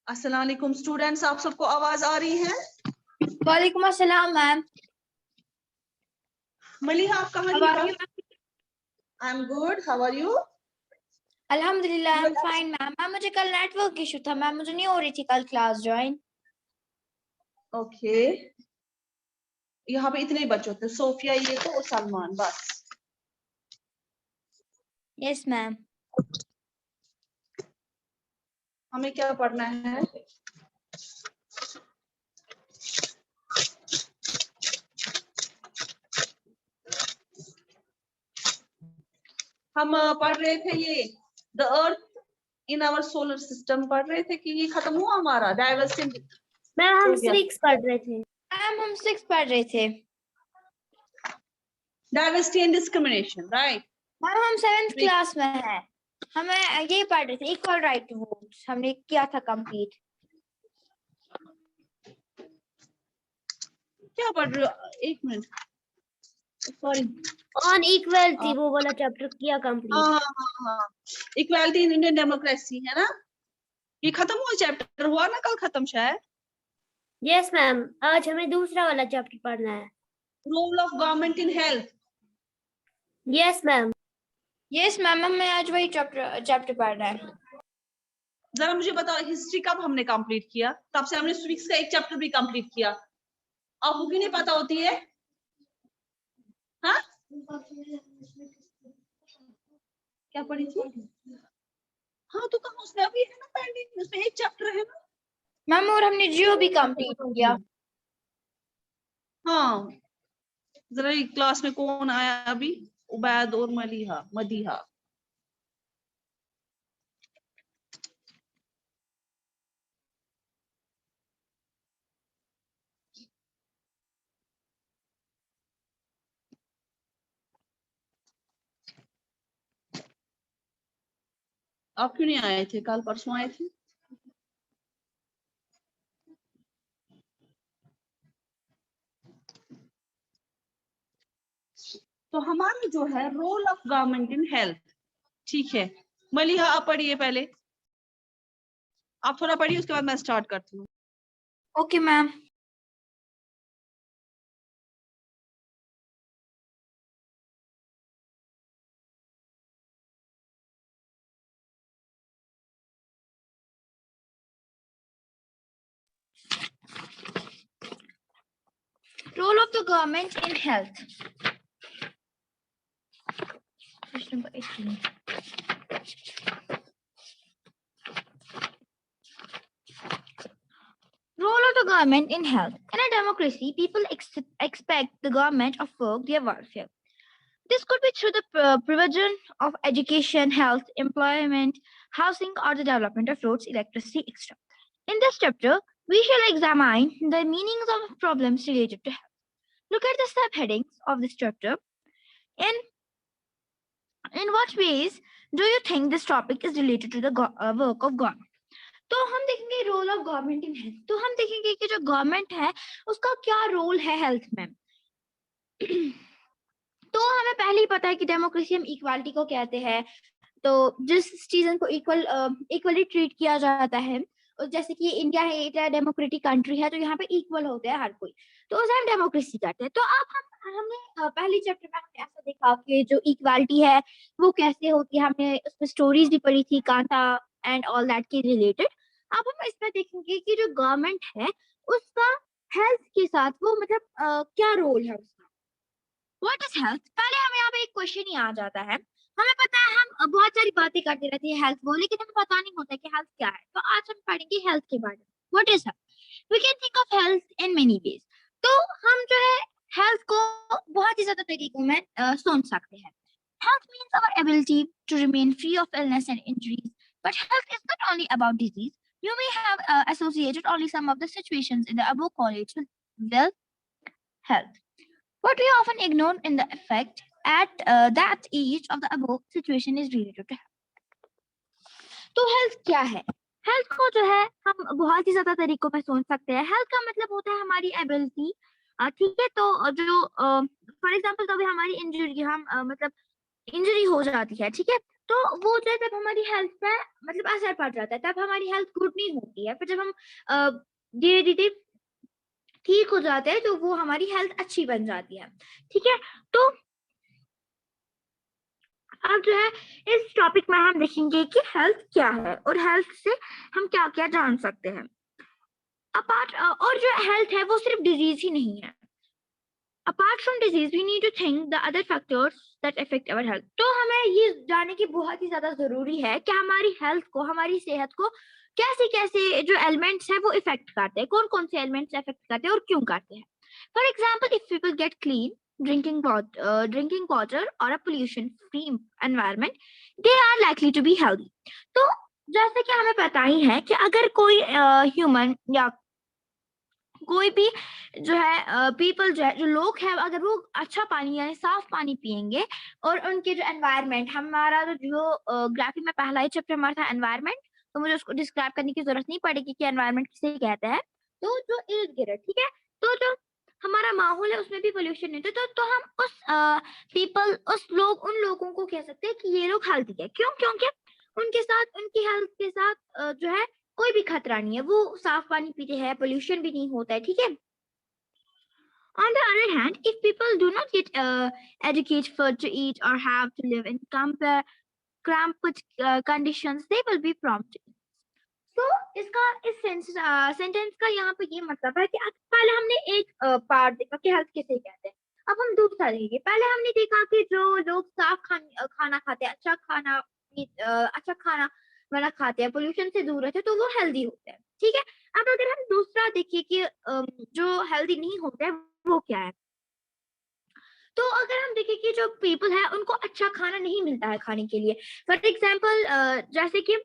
अस्सलाम वालेकुम स्टूडेंट्स, आप सबको आवाज आ रही है? वालेकुम अस्सलाम मैम। मलिहा, आप कहाँ थी? I am good, how are you? अल्हम्दुलिल्लाह I am fine ma'am. Ma'am मुझे कल नेटवर्क इशू था मैम, मुझे नहीं हो रही थी कल क्लास ज्वाइन। ओके, यहाँ पे इतने बच्चे होते हैं, सोफिया ये तो और सलमान, बस। Yes ma'am. हमें क्या पढ़ना है? हम पढ़ रहे थे ये the earth in our solar system पढ़ रहे थे कि ये खत्म हुआ हमारा डाइवर्सिटी। मैम हम 6 पढ़ रहे थे। मैम हम 6 पढ़ रहे थे। Diversity and discrimination, right? Ma'am हम 7th क्लास में हैं, हमें ये पढ़ रहे थे इक्वल राइट टू वोट, हमने किया था कंप्लीट। क्या पढ़ रहे हो? एक मिनट, सॉरी। ऑन इक्वलिटी वो वाला चैप्टर किया कंप्लीट। हाँ, इक्वालिटी इन इंडियन डेमोक्रेसी है ना? ये खत्म हुआ चैप्टर, हुआ ना कल खत्म शायद। यस मैम, आज हमें दूसरा वाला चैप्टर पढ़ना है। Role of government in health. Yes ma'am. Yes ma'am, हमें आज वही चैप्टर पढ़ना है। जरा मुझे बताओ, हिस्ट्री कब हमने कंप्लीट किया? तब से हमने सिविक्स का एक चैप्टर भी कंप्लीट किया। आपको क्यों नहीं पता होती है? हाँ, क्या पढ़ी थी? हाँ तो कहाँ, उसमें अभी है ना पेंडिंग, उसमें एक चैप्टर है ना। मैम और हमने जियो भी कंप्लीट किया। हाँ, जरा क्लास में कौन आया अभी? उबैद और मदीहा। आप क्यों नहीं आए थे? कल परसों आए थे। तो हमारा जो है role of government in health, ठीक है। मलिहा आप पढ़िए पहले, आप थोड़ा पढ़िए, उसके बाद मैं स्टार्ट करती हूँ। Okay ma'am. Role of the government in health. Question number 18. Role of the government in health. In a democracy, people expect the government of work their welfare. This could be through the provision of education, health, employment, housing, or the development of roads, electricity, etc. In this chapter, we shall examine the meanings of problems related to health. Look at the subheadings of this chapter. In what ways do you think this topic is related to the work of government? तो हम देखेंगे role of government in health. तो हम देखेंगे कि जो government है उसका क्या रोल है हेल्थ में। तो हमें पहले ही पता है कि डेमोक्रेसी हम इक्वालिटी को कहते हैं, तो जिस चीजों को इक्वली ट्रीट किया जाता है, जैसे कि इंडिया है, एक डेमोक्रेटिक कंट्री है, तो यहाँ पे इक्वल होते हैं हर कोई, तो उसे हम डेमोक्रेसी कहते हैं। तो अब हमने पहली चैप्टर में हमने ऐसा देखा कि जो इक्वालिटी है वो कैसे होती है, हमने उसमें स्टोरीज भी पढ़ी थी, कांता एंड ऑल दैट के रिलेटेड। अब हम इसमें देखेंगे कि जो गवर्नमेंट है उसका हेल्थ के साथ वो मतलब क्या रोल है उसका। What is health? पहले हमें यहाँ पे एक क्वेश्चन ही आ जाता है। हमें पता है हम बहुत सारी बातें करते रहते हैं हेल्थ वो, लेकिन हमें पता नहीं होता कि हेल्थ क्या है। तो आज हम पढ़ेंगे हेल्थ के बारे में। What is health? We can think of health in many ways. तो हम जो है हेल्थ को बहुत ही ज्यादा तरीकों में सोच सकते हैं। Health means our ability to remain free of illness and injuries. But health is not only about disease. You may have associated only some of the situations in the above college with well health. What we often ignore in the effect at that each of the above situation is related to health. तो health क्या है? Health को जो है हम बहुत ही ज्यादा तरीकों में सोच सकते हैं। हेल्थ का मतलब होता है हमारी एबिलिटी, ठीक है। तो जो फॉर एग्जांपल कभी हमारी इंजरी हम मतलब इंजरी हो जाती है, ठीक है, तो वो जो है तब हमारी हेल्थ पे मतलब असर पड़ जाता है, तब हमारी हेल्थ गुड नहीं होती है। फिर जब हम धीरे धीरे ठीक हो जाते हैं तो वो हमारी हेल्थ अच्छी बन जाती है। ठीक है, तो अब जो है इस टॉपिक में हम देखेंगे कि हेल्थ क्या है और हेल्थ से हम क्या क्या जान सकते हैं। अपार्ट और जो हेल्थ है वो सिर्फ डिजीज ही नहीं है। Apart from disease we need to think the other factors that affect our health. तो हमें ये जानने की बहुत ही ज्यादा जरूरी है कि हमारी हेल्थ को, हमारी सेहत को कैसे कैसे जो एलिमेंट्स है वो इफेक्ट करते हैं, कौन कौन से एलिमेंट्स इफेक्ट करते हैं और क्यों करते हैं। For example, if people get clean drinking water or a pollution free environment, they are likely to be healthy. तो जैसे कि हमें पता ही है कि अगर कोई ह्यूमन या कोई भी जो है पीपल जो है, जो लोग हैं, अगर वो अच्छा पानी यानी साफ पानी पिएंगे और उनके जो एनवायरनमेंट, हमारा जो ग्राफी में पहला ही चैप्टर हमारा था एनवायरनमेंट, तो मुझे उसको डिस्क्राइब करने की जरूरत नहीं पड़ेगी कि एनवायरनमेंट किसे कहते हैं। तो जो इर्द गिर्द, ठीक है, तो जो हमारा माहौल है उसमें भी पोल्यूशन नहीं होता, तो हम उन लोगों को कह सकते हैं कि ये लोग हेल्थी है। क्यों? क्योंकि उनके साथ, उनकी हेल्थ के साथ जो है कोई भी खतरा नहीं है, वो साफ पानी पीते हैं, पोल्यूशन भी नहीं होता है। ठीक है, on the other hand, if people do not get educated for to eat or have to live in cramped conditions, they will be prompt. तो इसका इस सेंटेंस का यहाँ पे ये मतलब है कि पहले हमने एक पार्ट देखा कि हेल्थ किसे कहते हैं, अब हम दूसरा देखेंगे। पहले हमने देखा कि जो लोग साफ खाना खाते हैं, अच्छा खाना वाला खाते हैं, पोल्यूशन से दूर रहते हैं, तो वो हेल्दी होते हैं। ठीक है, अब अगर हम दूसरा देखिए कि जो हेल्दी नहीं होते हैं वो क्या है, तो अगर हम देखें कि जो पीपल है उनको अच्छा खाना नहीं मिलता है खाने के लिए। फॉर एग्जाम्पल, जैसे कि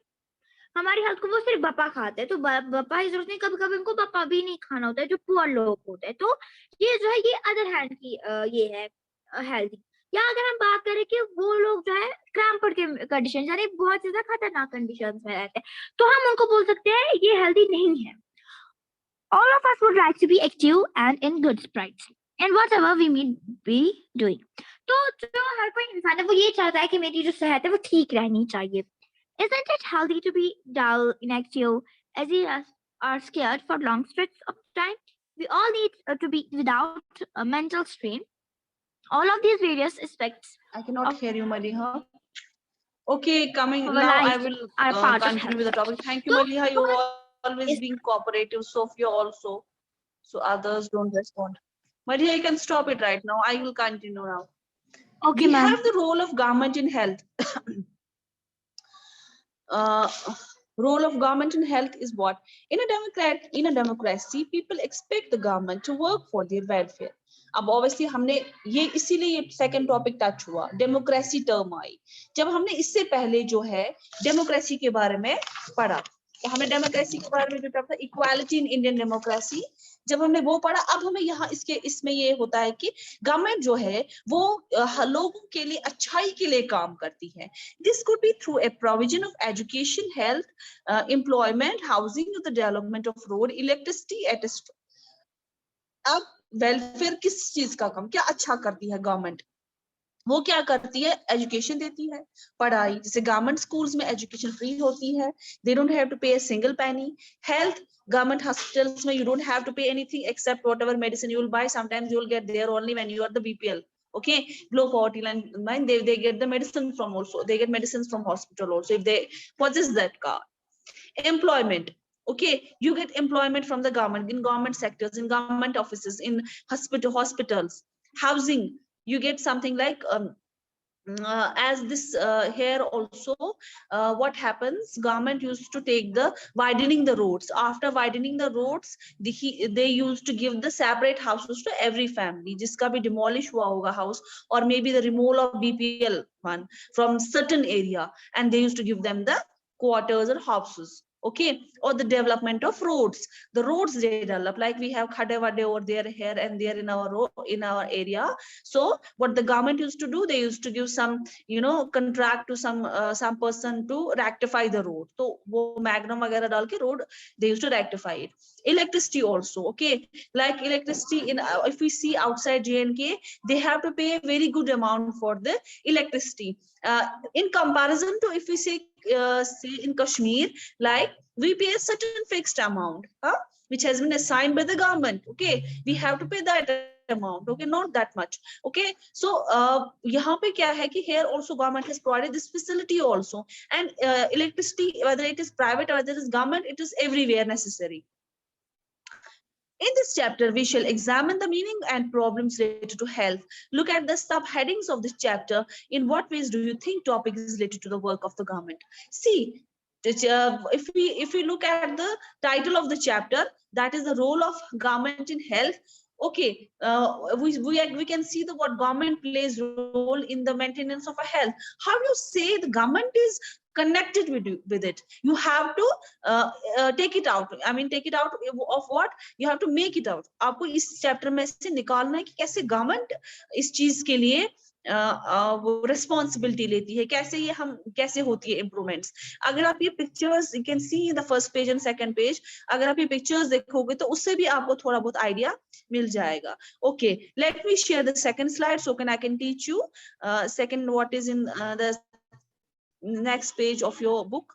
हमारी हेल्थ को वो सिर्फ बप्पा खाते हैं, तो बप्पा की जरूरत नहीं, कभी कभी उनको बप्पा भी नहीं खाना होता है, जो पुअर लोग होते हैं। तो ये जो है ये अदर हैंड की ये है हेल्दी। या अगर हम बात करें कि वो लोग जो है क्रैम्पर्ड के कंडीशन यानी बहुत ज्यादा खतरनाक कंडीशन में रहते हैं, तो हम उनको बोल सकते हैं ये हेल्दी नहीं है। All of us would like to be active and in good spirits and whatever we may be doing. तो जो हर कोई इंसान है वो ये चाहता है कि मेरी जो सेहत है वो ठीक रहनी चाहिए। Isn't it healthy to be dull, inactive, as we are scared for long stretches of time? We all need to be without a mental strain. All of these various aspects I cannot hear you, Maliha. Okay, coming of now, life I will are part of continue with the health. topic. Thank you, So, Maliha. You always is- being cooperative. Sophia also, so others don't respond. Maliha, you can stop it right now. I will continue now. Okay, We ma'am. have the role of government in health. Role of government in health is what? In a democracy, people expect the government to work for their welfare. अब obviously हमने ये इसीलिए ये second topic touch हुआ, democracy term आई जब हमने इससे पहले जो है डेमोक्रेसी के बारे में पढ़ा। तो हमें डेमोक्रेसी के बारे में जो टॉपिक था इक्वालिटी इन इंडियन डेमोक्रेसी, जब हमने वो पढ़ा, अब हमें यहाँ इसमें ये होता है कि गवर्नमेंट जो है वो लोगों के लिए अच्छाई के लिए काम करती है। This could be through a provision of education, health, employment, housing, the development of road, electricity, etc. अब वेलफेयर किस चीज का काम, क्या अच्छा करती है गवर्नमेंट? वो क्या करती है? एजुकेशन देती है, पढ़ाई, जैसे गवर्नमेंट स्कूल्स में एजुकेशन फ्री होती है, they don't have to pay a single penny. Health, government hospitals में you don't have to pay anything except whatever medicine you will buy, sometimes you will get there only when you are the BPL. Okay, below poverty line, they get the medicine from also, they get medicines from hospital also if they purchase that card. Employment, okay, you get employment from the government in government sectors, in government offices, in hospitals. Housing, you get something like as this here also what happens, government used to take the widening the roads. After widening the roads, they used to give the separate houses to every family jiska bhi demolish hua hoga house, or maybe the removal of BPL one from certain area, and they used to give them the quarters or houses. okay, or the development of roads. The roads they develop, like we have khade wade over there, here and there in our area. So what the government used to do, they used to give some, you know, contract to some person to rectify the road. So wo magnum वगैरह डाल के road they used to rectify it. Electricity also, okay, like electricity in if we see outside JNK, they have to pay a very good amount for the electricity, in comparison to if we say in Kashmir, like we pay a certain fixed amount, which has been assigned by the government. Okay, we have to pay that amount. Okay, not that much. Okay, so यहाँ पे क्या है कि here also government has provided this facility also, and electricity, whether it is private or whether it is government, it is everywhere necessary. In this chapter, we shall examine the meaning and problems related to health. Look at the subheadings of this chapter. In what ways do you think topic is related to the work of the government? See, if we look at the title of the chapter, that is the role of government in health. Okay, we can see the what government plays role in the maintenance of a health. How do you say the government is connected with it? You have to take it out. I mean, take it out of what? You have to make it out. आपको इस chapter में से निकालना है कि कैसे government इस चीज के लिए वो responsibility लेती है, कैसे ये हम कैसे होती है improvements. अगर आप ये pictures you can see in the first page and second page, अगर आप ये pictures देखोगे तो उससे भी आपको थोड़ा बहुत idea मिल जाएगा. Okay, let me share the second slide so I can teach you second what is in the next page of your book.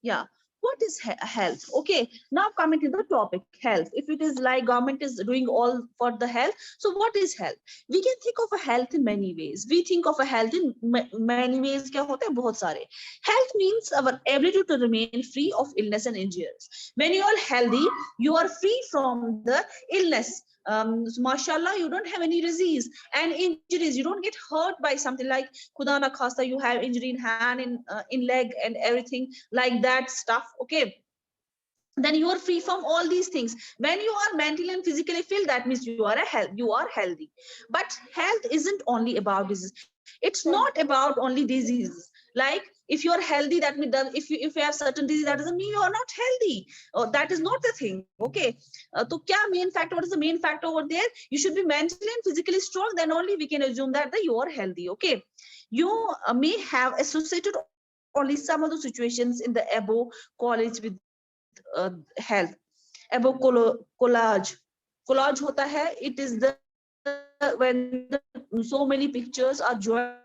Yeah, what is health? Okay, now coming to the topic health. If it is like government is doing all for the health, so what is health? We can think of a health in many ways. We think of a health in many ways. क्या होते हैं? बहुत सारे. Health means our ability to remain free of illness and injuries. When you are healthy, you are free from the illness. So mashallah, you don't have any disease and injuries. You don't get hurt by something like khuda na khasta, you have injury in hand, in leg and everything like that stuff. Okay, then you are free from all these things. When you are mentally and physically fit, that means you are healthy. But health isn't only about disease. It's not about only diseases. Like if you are healthy, that means if you have certain disease, that doesn't mean you are not healthy. That is not the thing. Okay, so kya main factor? What is the main factor over there? You should be mentally and physically strong. Then only we can assume that you are healthy. Okay, you may have associated only some of the situations in the above college with health. Above collage hota hai. It is the when so many pictures are joined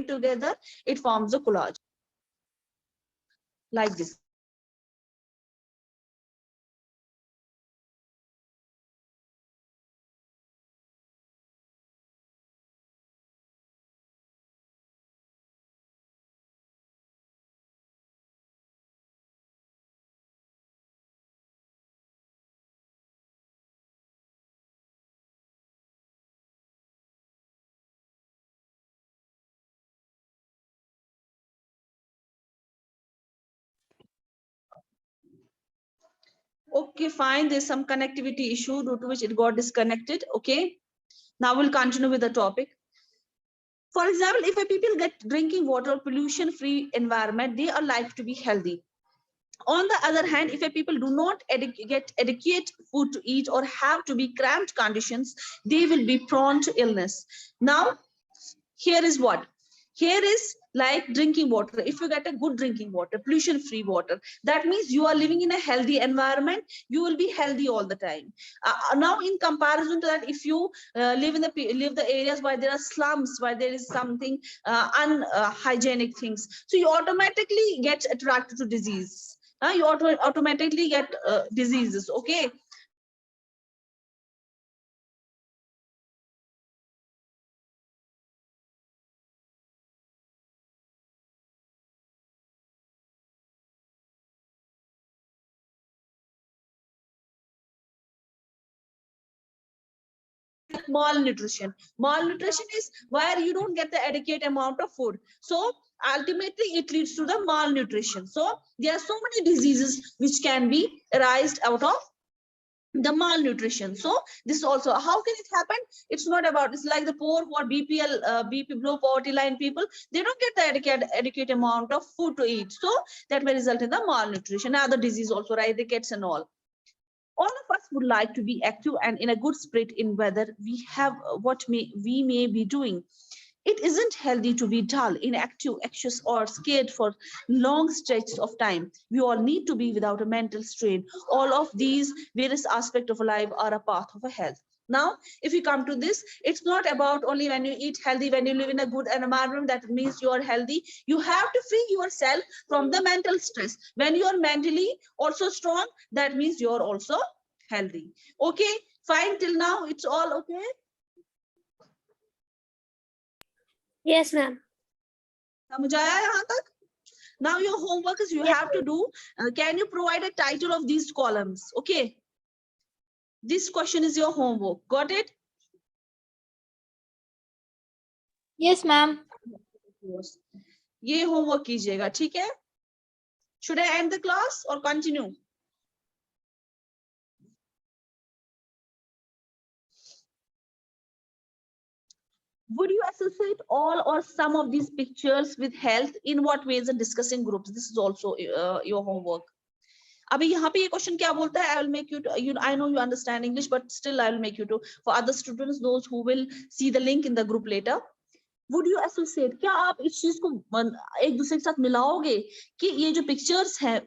together, it forms a collage like this. Okay, fine. There's some connectivity issue due to which it got disconnected. Okay, now we'll continue with the topic. For example, if a people get drinking water or pollution-free environment, they are likely to be healthy. On the other hand, if a people do not get adequate food to eat or have to be cramped conditions, they will be prone to illness. Now, here is what? Here is like drinking water. If you get a good drinking water, pollution-free water, that means you are living in a healthy environment. You will be healthy all the time. Now, in comparison to that, if you live the areas where there are slums, where there is something unhygienic things, so you automatically get attracted to disease. You automatically get diseases. Okay. Malnutrition is where you don't get the adequate amount of food, so ultimately it leads to the malnutrition. So there are so many diseases which can be arised out of the malnutrition. So this is also, how can it happen? It's not about, it's like the poor who are BPL, BP, below poverty line people, they don't get the adequate amount of food to eat. So that may result in the malnutrition, other disease also, right? Rickets and all. All of us would like to be active and in a good spirit in whether we have what we may be doing. It isn't healthy to be dull, inactive, anxious, or scared for long stretches of time. We all need to be without a mental strain. All of these various aspects of life are a part of a health. Now, if you come to this, it's not about only when you eat healthy, when you live in a good environment, that means you are healthy. You have to free yourself from the mental stress. When you are mentally also strong, that means you are also healthy. Okay, fine till now, it's all okay. Yes, ma'am. समझ आया यहाँ तक? Now your homework is you have to do, can you provide a title of these columns? Okay. This question is your homework. Got it? Yes, ma'am. ये homework कीजिएगा, ठीक है? Should I end the class or continue? Would you associate all or some of these pictures with health? In what ways? And discussing groups. This is also your homework. अभी यहाँ पे ये question क्या बोलता है? I will make you to, I know you understand English, but still I will make you to, for other students, those who will see the link in the group later. Would you associate? क्या आप इस चीज को एक दूसरे के साथ मिलाओगे कि ये जो पिक्चर्स हैं,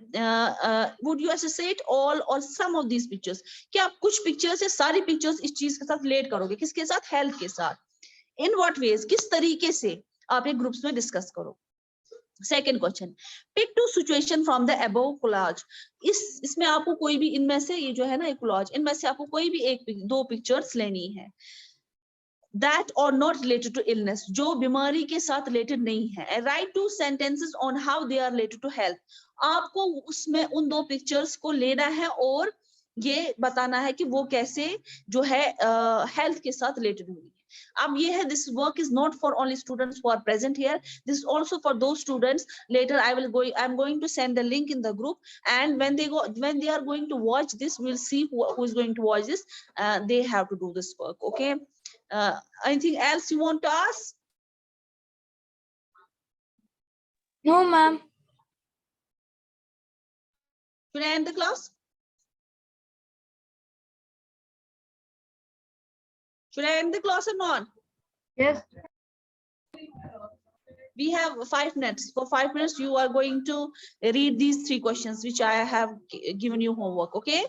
would you associate all or some of these pictures? क्या आप कुछ पिक्चर्स या सारी पिक्चर्स इस चीज के साथ रिलेट करोगे? किसके साथ? हेल्थ के साथ. In what ways? किस तरीके से आप एक ग्रुप्स में डिस्कस करो. Second question, pick two situation from the above collage. इसमें आपको कोई भी इनमें से, ये जो है ना एक कोलाज, इनमें से आपको कोई भी एक दो पिक्चर्स लेनी है. That or not related to illness, जो बीमारी के साथ रिलेटेड नहीं है. Write 2 sentences on how they are related to health. आपको उसमें उन दो पिक्चर्स को लेना है और ये बताना है कि वो कैसे जो है हेल्थ के साथ रिलेटेड हुई है. अब ये है, this work is not for only students who are present here. This is also for those students. Later I'm going to send the link in the group, and when they are going to watch this, we'll see who is going to watch this. They have to do this work. Okay. Anything else you want to ask? No, ma'am. Should I end the class? Should I end the class or not? Yes. We have 5 minutes. For 5 minutes, you are going to read these 3 questions, which I have given you homework. Okay.